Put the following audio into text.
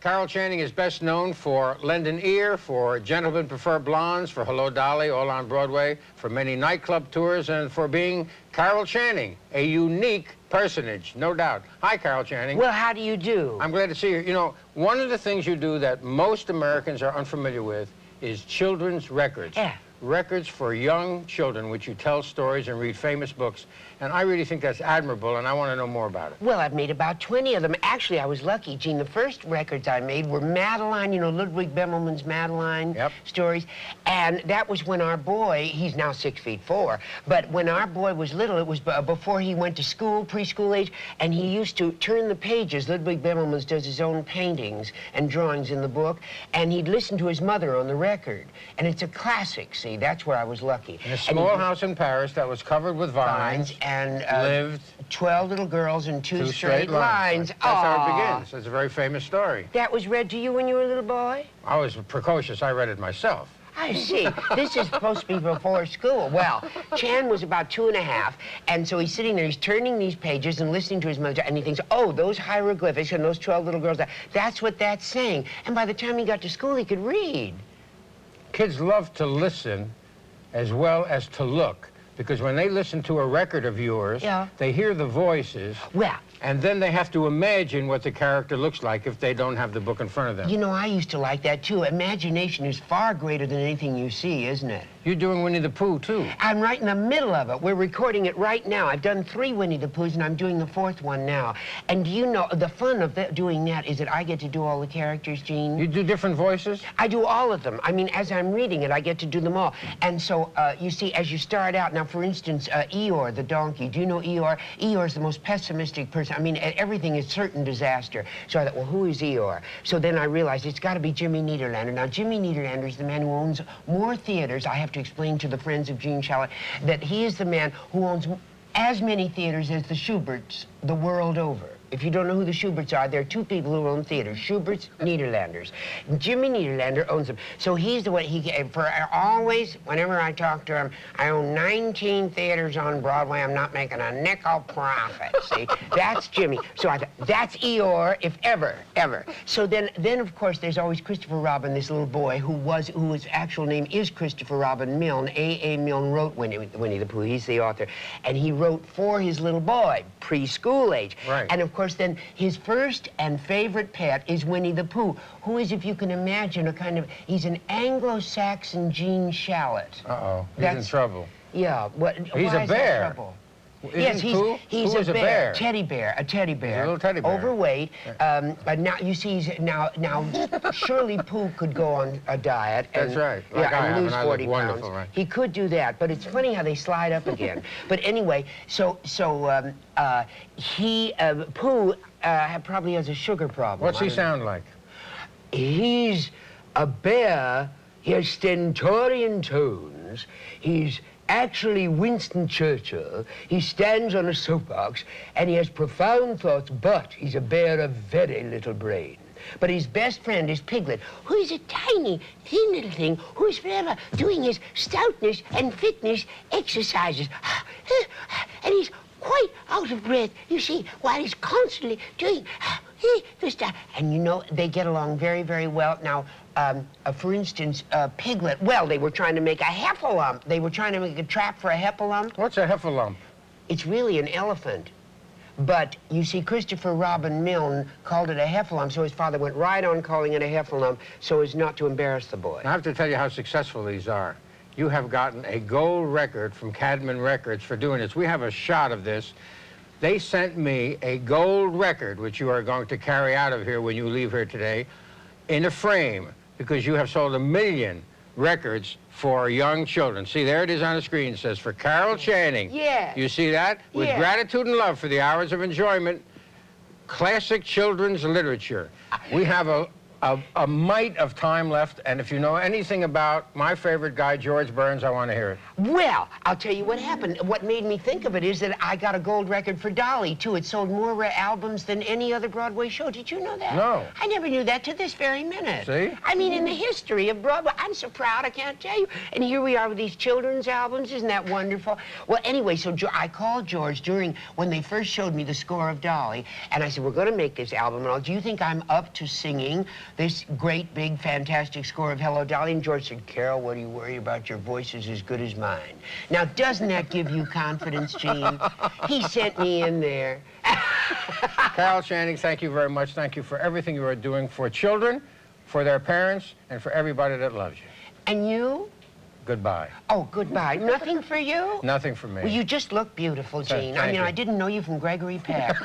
Carol Channing is best known for Lend an Ear, for Gentlemen Prefer Blondes, for Hello, Dolly, all on Broadway, for many nightclub tours, and for being Carol Channing, a unique personage, no doubt. Hi, Carol Channing. Well, how do you do? I'm glad to see you. You know, one of the things you do that most Americans are unfamiliar with is children's records. Yeah. Records for young children, which you tell stories and read famous books. And I really think that's admirable, and I want to know more about it. Well, I've made about 20 of them. Actually, I was lucky, Gene. The first records I made were Madeline, you know, Ludwig Bemelman's Madeline stories. And that was when our boy, he's now 6'4", but when our boy was little, it was before he went to school, preschool age, and he used to turn the pages. Ludwig Bemelman's does his own paintings and drawings in the book, and he'd listen to his mother on the record. And it's a classic, see, that's where I was lucky. In a small house in Paris that was covered with vines. And lived 12 little girls and two straight lines. That's how it begins. It's a very famous story. That was read to you when you were a little boy? I was precocious. I read it myself. I see. This is supposed to be before school. Well, Chan was about 2 1/2, and so he's sitting there, he's turning these pages and listening to his mother, and he thinks, oh, those hieroglyphics and those 12 little girls, that's what that's saying. And by the time he got to school, he could read. Kids love to listen as well as to look. Because when they listen to a record of yours, they hear the voices, and then they have to imagine what the character looks like if they don't have the book in front of them. You know, I used to like that, too. Imagination is far greater than anything you see, isn't it? You're doing Winnie the Pooh, too. I'm right in the middle of it. We're recording it right now. I've done 3 Winnie the Poohs, and I'm doing the 4th one now. And do you know, the fun of doing that is that I get to do all the characters, Gene. You do different voices? I do all of them. I mean, as I'm reading it, I get to do them all. And so, you see, as you start out, now, for instance, Eeyore, the donkey. Do you know Eeyore? Eeyore's the most pessimistic person. I mean, everything is certain disaster. So I thought, well, who is Eeyore? So then I realized it's got to be Jimmy Nederlander. Now, Jimmy Nederlander is the man who owns more theaters. I have to explain to the friends of Gene Shalit that he is the man who owns as many theaters as the Schuberts the world over. If you don't know who the Schuberts are, there are 2 people who own theaters, Schuberts, Nederlanders. Jimmy Nederlander owns them. So he's the one, for always, whenever I talk to him, I own 19 theaters on Broadway. I'm not making a nickel profit, see? That's Jimmy. So I thought, that's Eeyore, if ever. So then of course, there's always Christopher Robin, this little boy whose actual name is Christopher Robin Milne. A. Milne wrote Winnie the Pooh. He's the author. And he wrote for his little boy, preschool age. Right. And of course, then his first and favorite pet is Winnie the Pooh, who is, if you can imagine, he's an Anglo-Saxon Gene Shalit. Uh-oh, he's in trouble. Yeah. He's a bear. Yes, he's a bear. Teddy bear. He's a little teddy bear. Overweight. Now you see, now Shirley Pooh could go on a diet. That's right. Like and lose 40 pounds. Right. He could do that, but it's funny how they slide up again. But anyway, Pooh probably has a sugar problem. What's he sound like? He's a bear. He has stentorian tones. He's actually Winston Churchill. He stands on a soapbox, and he has profound thoughts, but he's a bear of very little brain. But his best friend is Piglet, who is a tiny, thin little thing who's forever doing his stoutness and fitness exercises. And he's quite out of breath, you see, while he's constantly doing this stuff. And you know, they get along very, very well. Now, for instance, Piglet, well, they were trying to make a heffalump. They were trying to make a trap for a heffalump. What's a heffalump? It's really an elephant. But, you see, Christopher Robin Milne called it a heffalump, so his father went right on calling it a heffalump so as not to embarrass the boy. I have to tell you how successful these are. You have gotten a gold record from Cadman Records for doing this. We have a shot of this. They sent me a gold record, which you are going to carry out of here when you leave here today, in a frame, because you have sold 1 million records for young children. See, there it is on the screen. It says, for Carol Channing. Yeah. You see that? With gratitude and love for the hours of enjoyment, classic children's literature. We have a a mite of time left, and if you know anything about my favorite guy, George Burns, I want to hear it. Well, I'll tell you what happened. What made me think of it is that I got a gold record for Dolly, too. It sold more albums than any other Broadway show. Did you know that? No. I never knew that to this very minute. See? I mean, in the history of Broadway, I'm so proud, I can't tell you. And here we are with these children's albums. Isn't that wonderful? Well, anyway, so I called George when they first showed me the score of Dolly, and I said, we're going to make this album, and do you think I'm up to singing this great, big, fantastic score of Hello, Dolly? And George said, Carol, what do you worry about? Your voice is as good as mine. Now, doesn't that give you confidence, Gene? He sent me in there. Carol Channing, thank you very much. Thank you for everything you are doing for children, for their parents, and for everybody that loves you. And you? Goodbye. Oh, goodbye. Nothing for you? Nothing for me. Well, you just look beautiful, Gene. Thank I mean, you. I didn't know you from Gregory Peck.